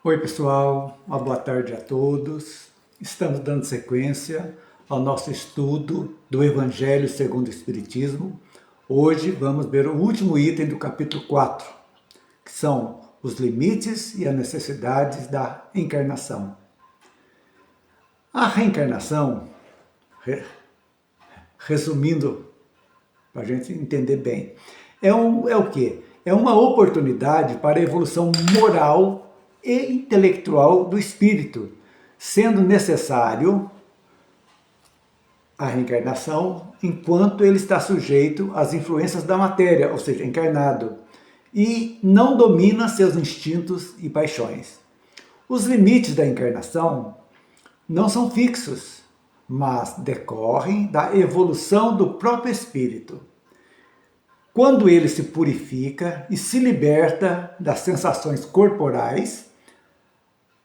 Oi pessoal, uma boa tarde a todos. Estamos dando sequência ao nosso estudo do Evangelho segundo o Espiritismo. Hoje vamos ver o último item do capítulo 4, que são os limites e as necessidades da encarnação. A reencarnação, resumindo, para a gente entender bem, é o quê? É uma oportunidade para a evolução moral e intelectual do espírito, sendo necessário a reencarnação enquanto ele está sujeito às influências da matéria, ou seja, encarnado, e não domina seus instintos e paixões. Os limites da encarnação não são fixos, mas decorrem da evolução do próprio espírito. Quando ele se purifica e se liberta das sensações corporais,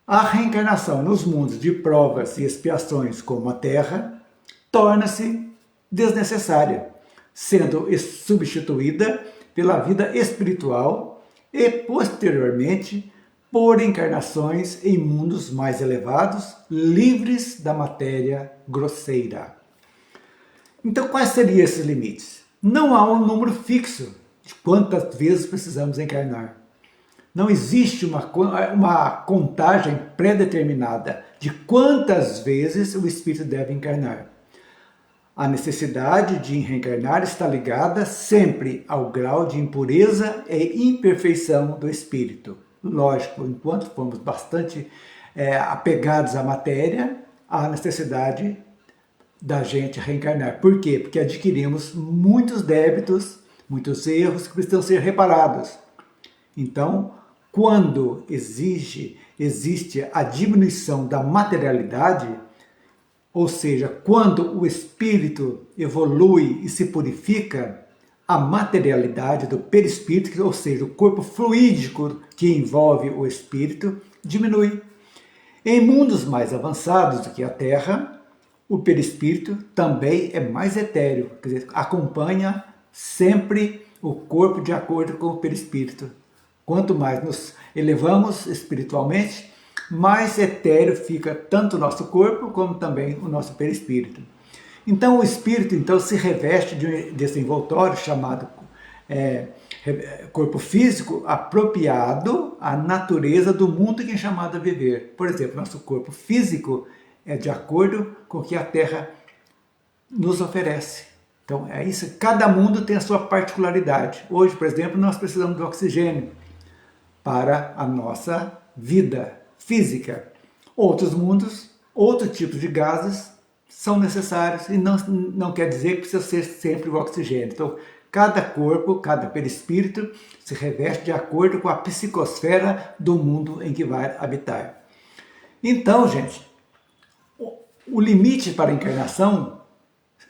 a reencarnação nos mundos de provas e expiações como a Terra torna-se desnecessária, sendo substituída pela vida espiritual e, posteriormente, por encarnações em mundos mais elevados, livres da matéria grosseira. Então, quais seriam esses limites? Não há um número fixo de quantas vezes precisamos encarnar. Não existe uma contagem pré-determinada de quantas vezes o espírito deve encarnar. A necessidade de reencarnar está ligada sempre ao grau de impureza e imperfeição do espírito. Lógico, enquanto formos bastante apegados à matéria, há necessidade da gente reencarnar. Por quê? Porque adquirimos muitos débitos, muitos erros que precisam ser reparados. Então, quando existe a diminuição da materialidade, ou seja, quando o espírito evolui e se purifica, a materialidade do perispírito, ou seja, o corpo fluídico que envolve o espírito, diminui. Em mundos mais avançados do que a Terra, o perispírito também é mais etéreo, quer dizer, acompanha sempre o corpo de acordo com o perispírito. Quanto mais nos elevamos espiritualmente, mais etéreo fica tanto o nosso corpo como também o nosso perispírito. Então o espírito se reveste desse envoltório chamado corpo físico apropriado à natureza do mundo que é chamado a viver. Por exemplo, nosso corpo físico é de acordo com o que a Terra nos oferece. Então é isso, cada mundo tem a sua particularidade. Hoje, por exemplo, nós precisamos do oxigênio para a nossa vida física. Outros mundos, outros tipos de gases são necessários e não quer dizer que precisa ser sempre o oxigênio. Então, cada corpo, cada perispírito se reveste de acordo com a psicosfera do mundo em que vai habitar. Então, gente, o limite para a encarnação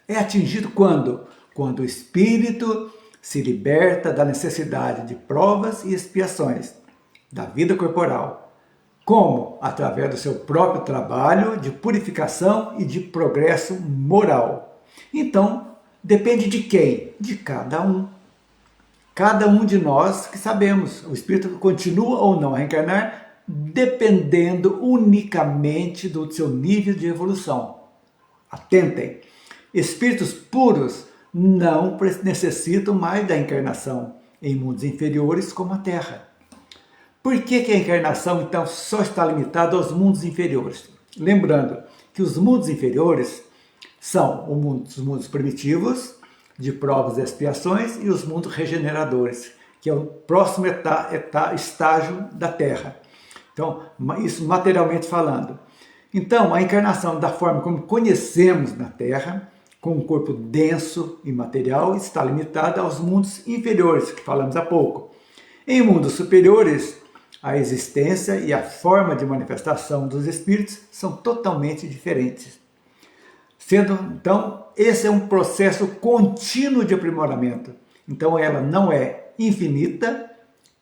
é atingido quando? Quando o espírito se liberta da necessidade de provas e expiações da vida corporal. Como? Através do seu próprio trabalho de purificação e de progresso moral. Então, depende de quem? De cada um. Cada um de nós que sabemos. O espírito continua ou não a reencarnar, dependendo unicamente do seu nível de evolução. Atentem, espíritos puros não necessitam mais da encarnação em mundos inferiores como a Terra. Por que a encarnação, então, só está limitada aos mundos inferiores? Lembrando que os mundos inferiores são os mundos primitivos, de provas e expiações, e os mundos regeneradores, que é o próximo estágio da Terra. Então, isso materialmente falando. Então, a encarnação, da forma como conhecemos na Terra, com um corpo denso e material, está limitada aos mundos inferiores, que falamos há pouco. Em mundos superiores, a existência e a forma de manifestação dos espíritos são totalmente diferentes. Então, esse é um processo contínuo de aprimoramento. Então, ela não é infinita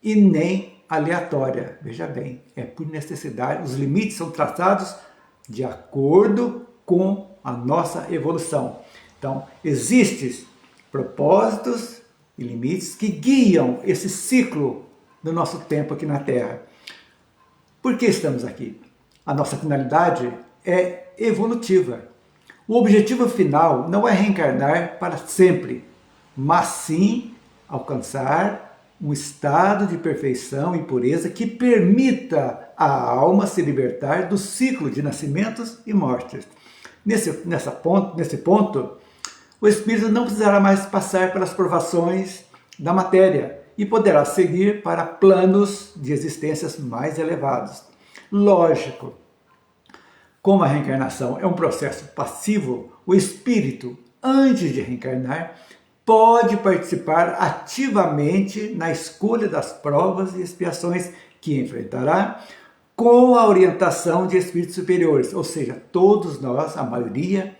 e nem aleatória. Veja bem, é por necessidade. Os limites são traçados de acordo com a nossa evolução. Então, existem propósitos e limites que guiam esse ciclo do nosso tempo aqui na Terra. Por que estamos aqui? A nossa finalidade é evolutiva. O objetivo final não é reencarnar para sempre, mas sim alcançar um estado de perfeição e pureza que permita à alma se libertar do ciclo de nascimentos e mortes. Nesse ponto, o espírito não precisará mais passar pelas provações da matéria e poderá seguir para planos de existências mais elevados. Lógico, como a reencarnação é um processo passivo, o espírito, antes de reencarnar, pode participar ativamente na escolha das provas e expiações que enfrentará com a orientação de espíritos superiores, ou seja, todos nós, a maioria,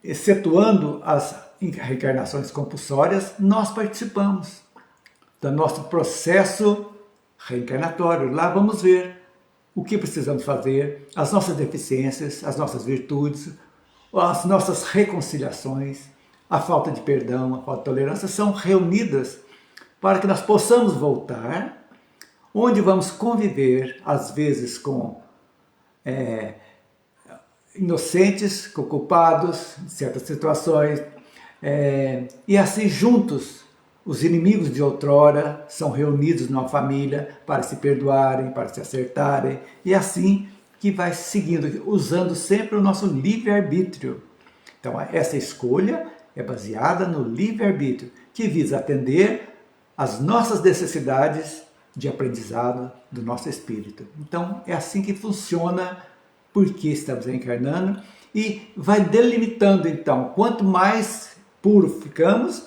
excetuando as reencarnações compulsórias, nós participamos do nosso processo reencarnatório. Lá vamos ver o que precisamos fazer, as nossas deficiências, as nossas virtudes, as nossas reconciliações, a falta de perdão, a falta de tolerância são reunidas para que nós possamos voltar, onde vamos conviver, às vezes, com inocentes, com culpados em certas situações, e assim juntos, os inimigos de outrora são reunidos numa família para se perdoarem, para se acertarem, e assim que vai seguindo, usando sempre o nosso livre-arbítrio. Então, essa escolha é baseada no livre-arbítrio, que visa atender às nossas necessidades de aprendizado do nosso espírito. Então, é assim que funciona, porque estamos reencarnando, e vai delimitando, então, quanto mais puro ficamos,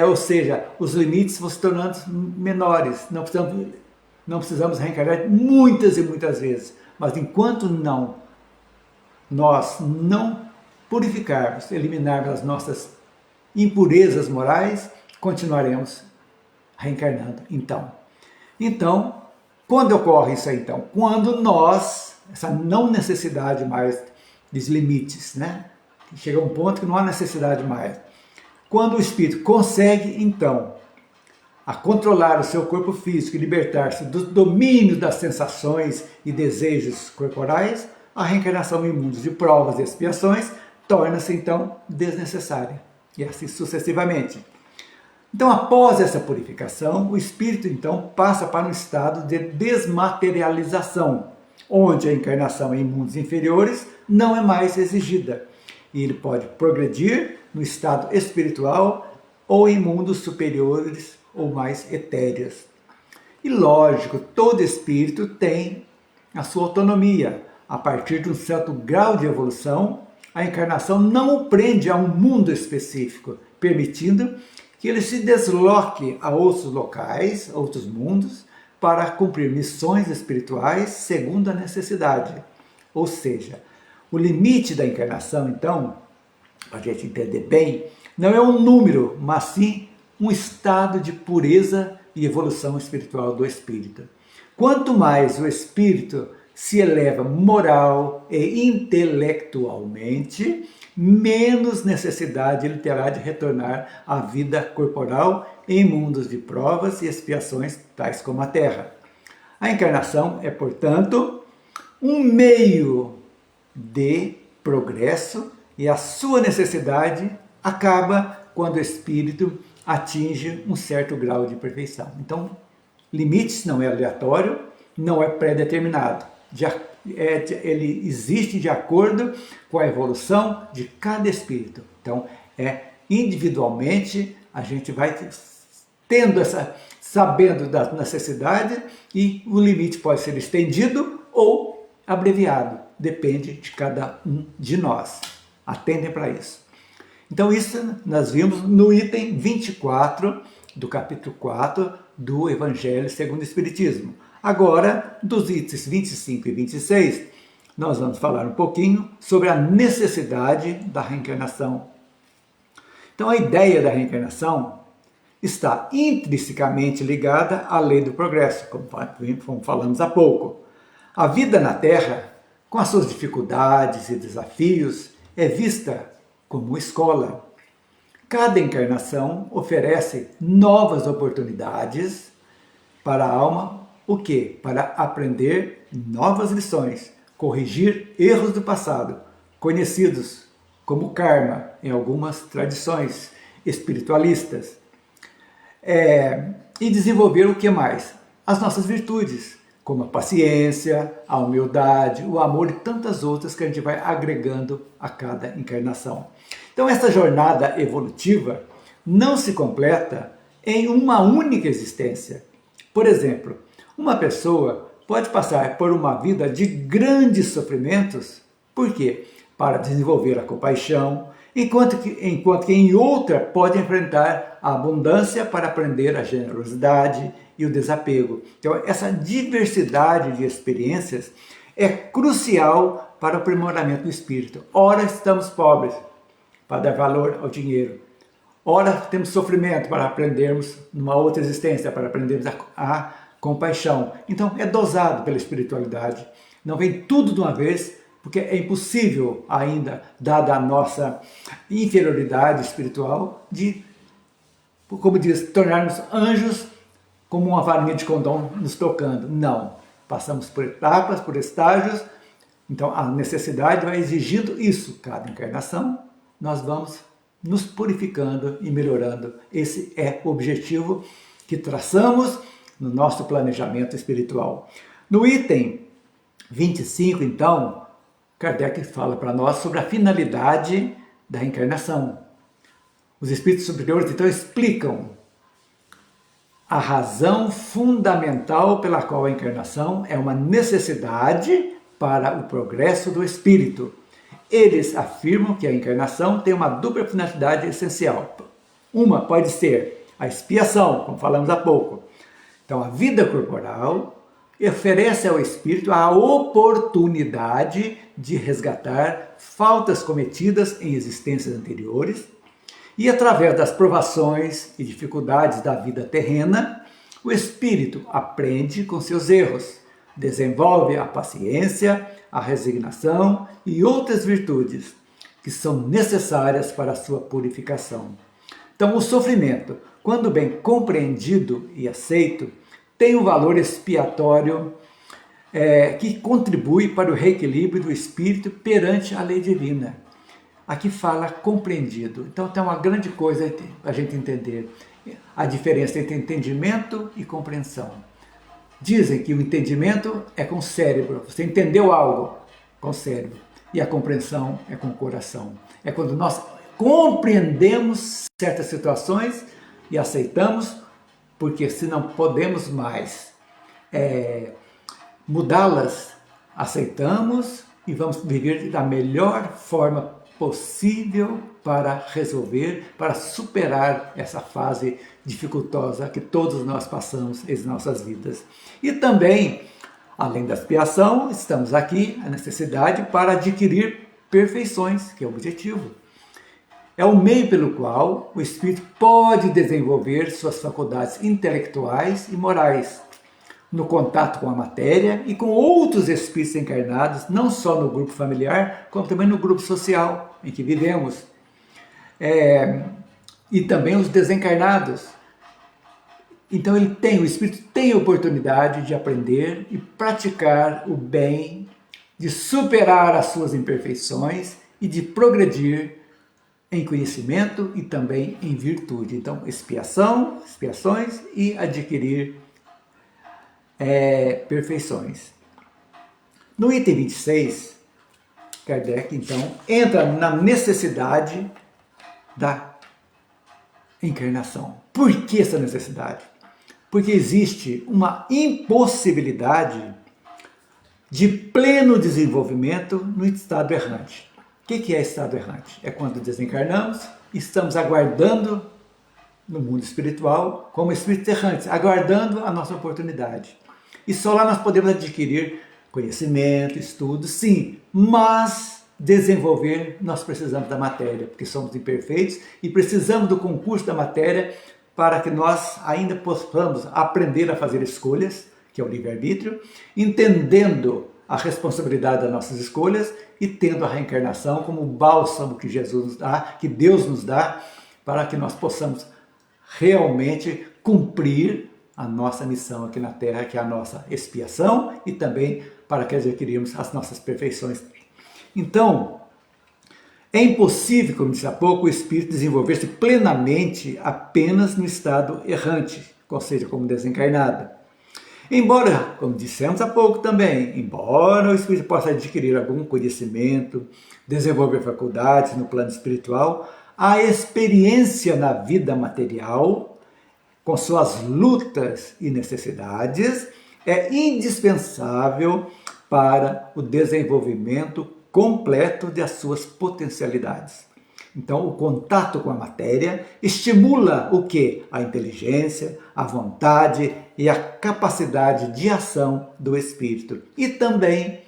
ou seja, os limites vão se tornando menores. Não precisamos reencarnar muitas e muitas vezes, mas enquanto nós não purificarmos, eliminarmos as nossas impurezas morais, continuaremos reencarnando. Então, quando ocorre isso aí, então? Quando essa não necessidade mais dos limites, né? Chega a um ponto que não há necessidade mais. Quando o espírito consegue, então, a controlar o seu corpo físico e libertar-se do domínio das sensações e desejos corporais, a reencarnação em mundos de provas e expiações torna-se, então, desnecessária. E assim sucessivamente. Então, após essa purificação, o espírito, então, passa para um estado de desmaterialização, onde a encarnação em mundos inferiores não é mais exigida. E ele pode progredir no estado espiritual ou em mundos superiores ou mais etéreos. E lógico, todo espírito tem a sua autonomia. A partir de um certo grau de evolução, a encarnação não o prende a um mundo específico, permitindo que ele se desloque a outros locais, outros mundos, para cumprir missões espirituais segundo a necessidade. Ou seja, o limite da encarnação, então, para a gente entender bem, não é um número, mas sim um estado de pureza e evolução espiritual do espírito. Quanto mais o espírito se eleva moral e intelectualmente, menos necessidade ele terá de retornar à vida corporal em mundos de provas e expiações, tais como a Terra. A encarnação é, portanto, um meio de progresso e a sua necessidade acaba quando o espírito atinge um certo grau de perfeição. Então, limites não é aleatório, não é pré-determinado. Ele existe de acordo com a evolução de cada espírito. Então, individualmente, a gente vai sabendo da necessidade, e o limite pode ser estendido ou abreviado. Depende de cada um de nós. Atentem para isso. Então, isso nós vimos no item 24 do capítulo 4 do Evangelho segundo o Espiritismo. Agora, dos itens 25 e 26, nós vamos falar um pouquinho sobre a necessidade da reencarnação. Então, a ideia da reencarnação está intrinsecamente ligada à lei do progresso, como falamos há pouco. A vida na Terra, com as suas dificuldades e desafios, é vista como escola. Cada encarnação oferece novas oportunidades para a alma, o quê? Para aprender novas lições, corrigir erros do passado, conhecidos como karma em algumas tradições espiritualistas, e desenvolver o que mais? As nossas virtudes, como a paciência, a humildade, o amor e tantas outras que a gente vai agregando a cada encarnação. Então essa jornada evolutiva não se completa em uma única existência. Por exemplo, uma pessoa pode passar por uma vida de grandes sofrimentos, por quê? Para desenvolver a compaixão, enquanto que em outra pode enfrentar a abundância para aprender a generosidade e o desapego. Então essa diversidade de experiências é crucial para o aprimoramento do espírito. Ora estamos pobres, para dar valor ao dinheiro. Ora temos sofrimento para aprendermos numa outra existência, para aprendermos a compaixão. Então é dosado pela espiritualidade. Não vem tudo de uma vez, porque é impossível ainda, dada a nossa inferioridade espiritual, de, como diz, tornarmos anjos como uma varinha de condão nos tocando. Não. Passamos por etapas, por estágios. Então a necessidade vai exigindo isso. Cada encarnação nós vamos nos purificando e melhorando. Esse é o objetivo que traçamos no nosso planejamento espiritual. No item 25, então, Kardec fala para nós sobre a finalidade da encarnação. Os espíritos superiores, então, explicam a razão fundamental pela qual a encarnação é uma necessidade para o progresso do espírito. Eles afirmam que a encarnação tem uma dupla finalidade essencial. Uma pode ser a expiação, como falamos há pouco. Então, a vida corporal oferece ao espírito a oportunidade de resgatar faltas cometidas em existências anteriores e, através das provações e dificuldades da vida terrena, o espírito aprende com seus erros, desenvolve a paciência, a resignação e outras virtudes que são necessárias para a sua purificação. Então, o sofrimento, quando bem compreendido e aceito, tem um valor expiatório que contribui para o reequilíbrio do espírito perante a lei divina. Aqui fala compreendido. Então, tem uma grande coisa para a gente entender a diferença entre entendimento e compreensão. Dizem que o entendimento é com o cérebro. Você entendeu algo com o cérebro. E a compreensão é com o coração. É quando nós compreendemos certas situações e aceitamos, porque se não podemos mais mudá-las, aceitamos e vamos viver da melhor forma possível para resolver, para superar essa fase dificultosa que todos nós passamos em nossas vidas. E também, além da expiação, estamos aqui a necessidade para adquirir perfeições, que é o objetivo. É o meio pelo qual o espírito pode desenvolver suas faculdades intelectuais e morais, no contato com a matéria e com outros espíritos encarnados, não só no grupo familiar, como também no grupo social em que vivemos. E também os desencarnados. Então o espírito tem a oportunidade de aprender e praticar o bem, de superar as suas imperfeições e de progredir em conhecimento e também em virtude. Então, expiações e adquirir perfeições. No item 26, Kardec, então, entra na necessidade da encarnação. Por que essa necessidade? Porque existe uma impossibilidade de pleno desenvolvimento no estado errante. O que é estado errante? É quando desencarnamos, estamos aguardando no mundo espiritual, como espíritos errantes, aguardando a nossa oportunidade. E só lá nós podemos adquirir conhecimento, estudo, sim, mas desenvolver nós precisamos da matéria, porque somos imperfeitos e precisamos do concurso da matéria para que nós ainda possamos aprender a fazer escolhas, que é o livre-arbítrio, entendendo a responsabilidade das nossas escolhas e tendo a reencarnação como o bálsamo que Jesus nos dá, que Deus nos dá, para que nós possamos realmente cumprir a nossa missão aqui na Terra, que é a nossa expiação, e também para que adquirirmos as nossas perfeições. Então, é impossível, como disse há pouco, o espírito desenvolver-se plenamente apenas no estado errante, ou seja, como desencarnado. Embora, como dissemos há pouco também, embora o espírito possa adquirir algum conhecimento, desenvolver faculdades no plano espiritual, a experiência na vida material, com suas lutas e necessidades, é indispensável para o desenvolvimento completo das suas potencialidades. Então, o contato com a matéria estimula o quê? A inteligência, a vontade e a capacidade de ação do espírito. E também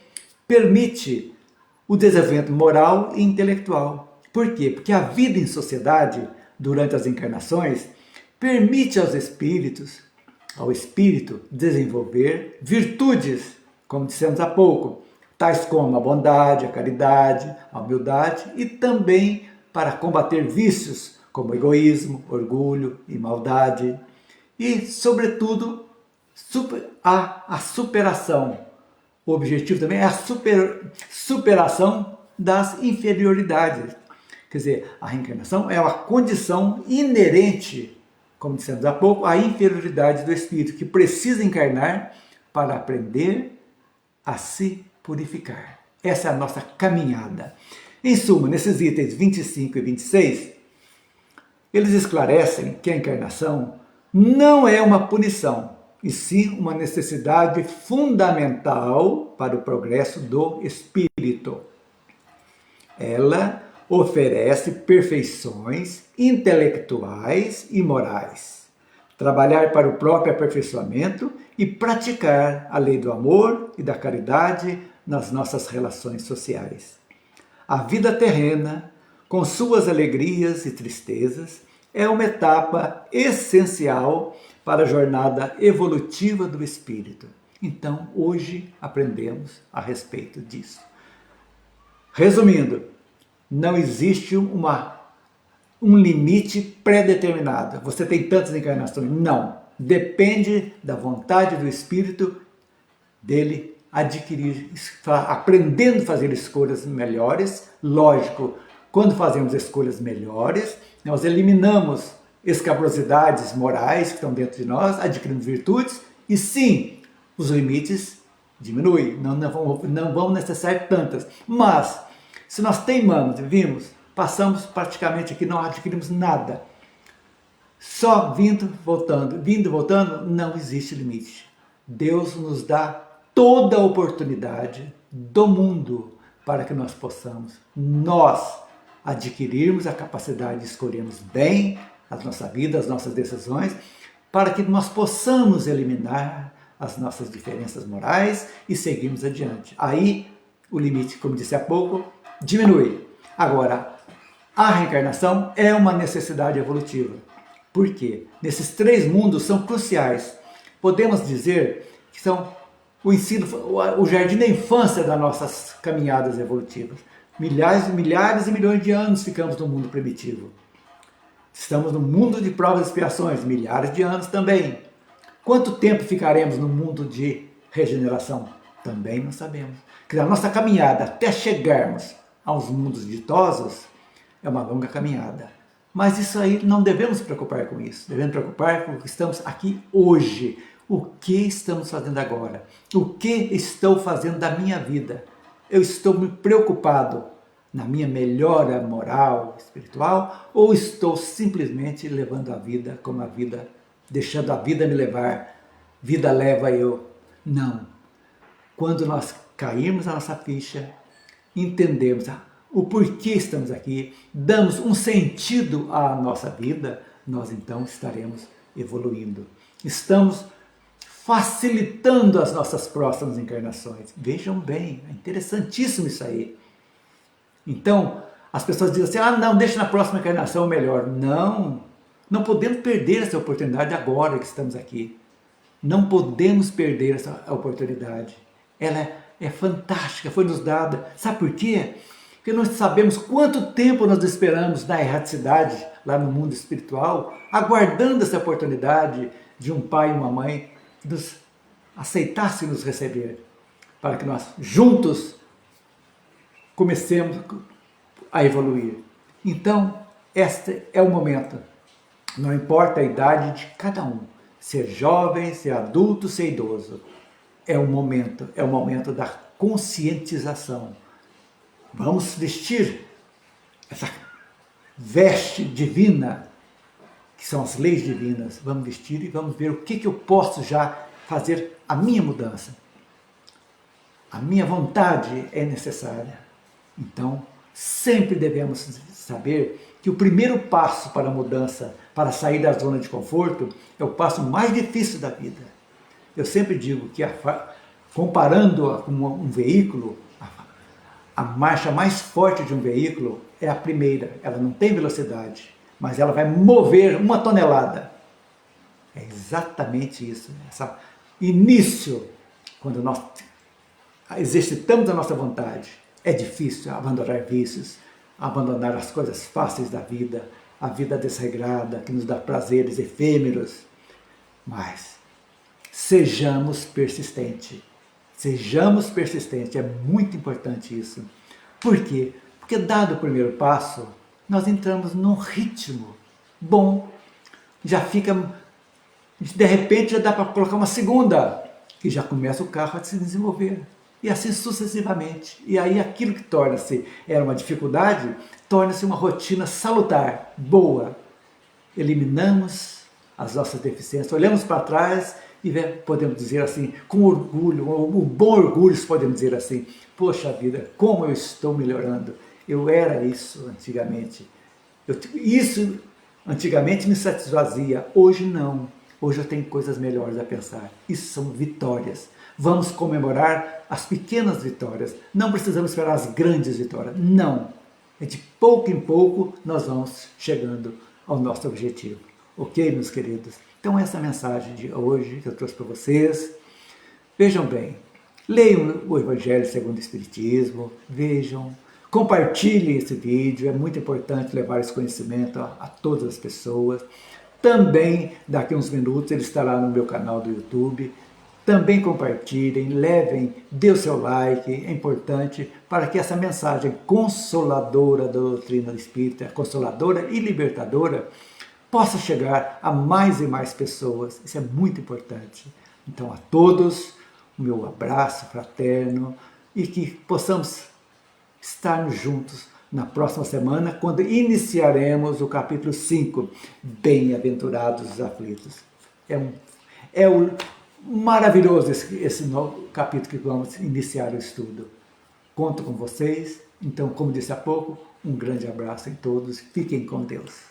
permite o desenvolvimento moral e intelectual. Por quê? Porque a vida em sociedade, durante as encarnações, permite ao espírito desenvolver virtudes, como dissemos há pouco, tais como a bondade, a caridade, a humildade, e também para combater vícios como egoísmo, orgulho e maldade. E, sobretudo, a superação. O objetivo também é a superação das inferioridades. Quer dizer, a reencarnação é uma condição inerente, como dissemos há pouco, à inferioridade do espírito, que precisa encarnar para aprender a se purificar. Essa é a nossa caminhada. Em suma, nesses itens 25 e 26, eles esclarecem que a encarnação não é uma punição, e sim uma necessidade fundamental para o progresso do espírito. Ela oferece perfeições intelectuais e morais, trabalhar para o próprio aperfeiçoamento e praticar a lei do amor e da caridade nas nossas relações sociais. A vida terrena, com suas alegrias e tristezas, é uma etapa essencial para a jornada evolutiva do espírito. Então, hoje aprendemos a respeito disso. Resumindo, não existe um limite pré-determinado. Você tem tantas encarnações? Não. Depende da vontade do espírito dele adquirir, aprendendo a fazer escolhas melhores. Lógico, quando fazemos escolhas melhores, nós eliminamos escabrosidades morais que estão dentro de nós, adquirimos virtudes, e sim, os limites diminuem, não vão necessitar tantas. Mas, se nós teimamos e vimos, passamos praticamente aqui, não adquirimos nada. Só vindo, voltando, não existe limite. Deus nos dá toda a oportunidade do mundo para que nós possamos, adquirirmos a capacidade de escolhermos bem a nossa vida, as nossas decisões, para que nós possamos eliminar as nossas diferenças morais e seguirmos adiante. Aí, o limite, como disse há pouco, diminui. Agora, a reencarnação é uma necessidade evolutiva. Por quê? Nesses três mundos são cruciais. Podemos dizer que são o ensino, o jardim da infância das nossas caminhadas evolutivas. Milhares e milhões de anos ficamos no mundo primitivo. Estamos no mundo de provas e expiações, milhares de anos também. Quanto tempo ficaremos no mundo de regeneração? Também não sabemos. Porque a nossa caminhada até chegarmos aos mundos ditosos é uma longa caminhada. Mas isso aí, não devemos nos preocupar com isso. Devemos nos preocupar com o que estamos aqui hoje. O que estamos fazendo agora? O que estou fazendo da minha vida? Eu estou me preocupado na minha melhora moral, espiritual, ou estou simplesmente levando a vida como a vida, deixando a vida me levar, vida leva eu? Não. Quando nós cairmos a nossa ficha, entendemos o porquê estamos aqui, damos um sentido à nossa vida, nós então estaremos evoluindo. Estamos facilitando as nossas próximas encarnações. Vejam bem, é interessantíssimo isso aí. Então, as pessoas dizem assim, não, deixa na próxima encarnação melhor. Não, não podemos perder essa oportunidade agora que estamos aqui. Não podemos perder essa oportunidade. Ela é fantástica, foi nos dada. Sabe por quê? Porque nós sabemos quanto tempo nós esperamos na erraticidade, lá no mundo espiritual, aguardando essa oportunidade de um pai e uma mãe que nos aceitasse nos receber, para que nós juntos comecemos a evoluir. Então, este é o momento. Não importa a idade de cada um, ser jovem, ser adulto, ser idoso. É o momento da conscientização. Vamos vestir essa veste divina, que são as leis divinas. Vamos vestir e vamos ver o que eu posso já fazer a minha mudança. A minha vontade é necessária. Então, sempre devemos saber que o primeiro passo para a mudança, para sair da zona de conforto, é o passo mais difícil da vida. Eu sempre digo que, comparando-a com um veículo, a marcha mais forte de um veículo é a primeira. Ela não tem velocidade, mas ela vai mover 1 tonelada. É exatamente isso. Esse início, quando nós exercitamos a nossa vontade, é difícil abandonar vícios, abandonar as coisas fáceis da vida, a vida desregrada, que nos dá prazeres efêmeros. Mas sejamos persistentes. Sejamos persistentes, é muito importante isso. Por quê? Porque dado o primeiro passo, nós entramos num ritmo bom. Já fica, de repente já dá para colocar uma segunda, e já começa o carro a se desenvolver. E assim sucessivamente. E aí aquilo que era uma dificuldade, torna-se uma rotina salutar, boa. Eliminamos as nossas deficiências, olhamos para trás e podemos dizer assim, com orgulho, um bom orgulho, podemos dizer assim, poxa vida, como eu estou melhorando. Eu era isso antigamente. Isso antigamente me satisfazia, hoje não. Hoje eu tenho coisas melhores a pensar. Isso são vitórias. Vamos comemorar as pequenas vitórias. Não precisamos esperar as grandes vitórias. Não. É de pouco em pouco nós vamos chegando ao nosso objetivo. Ok, meus queridos? Então essa é a mensagem de hoje que eu trouxe para vocês. Vejam bem, leiam o Evangelho segundo o Espiritismo, vejam, compartilhem esse vídeo, é muito importante levar esse conhecimento a todas as pessoas. Também, daqui a uns minutos, ele estará no meu canal do YouTube. Também compartilhem, levem, dê o seu like, é importante para que essa mensagem consoladora da doutrina espírita, consoladora e libertadora, possa chegar a mais e mais pessoas. Isso é muito importante. Então, a todos, o meu abraço fraterno e que possamos estarmos juntos na próxima semana, quando iniciaremos o capítulo 5, Bem-aventurados os aflitos. É maravilhoso esse novo capítulo que vamos iniciar o estudo. Conto com vocês. Então, como disse há pouco, um grande abraço em todos. Fiquem com Deus.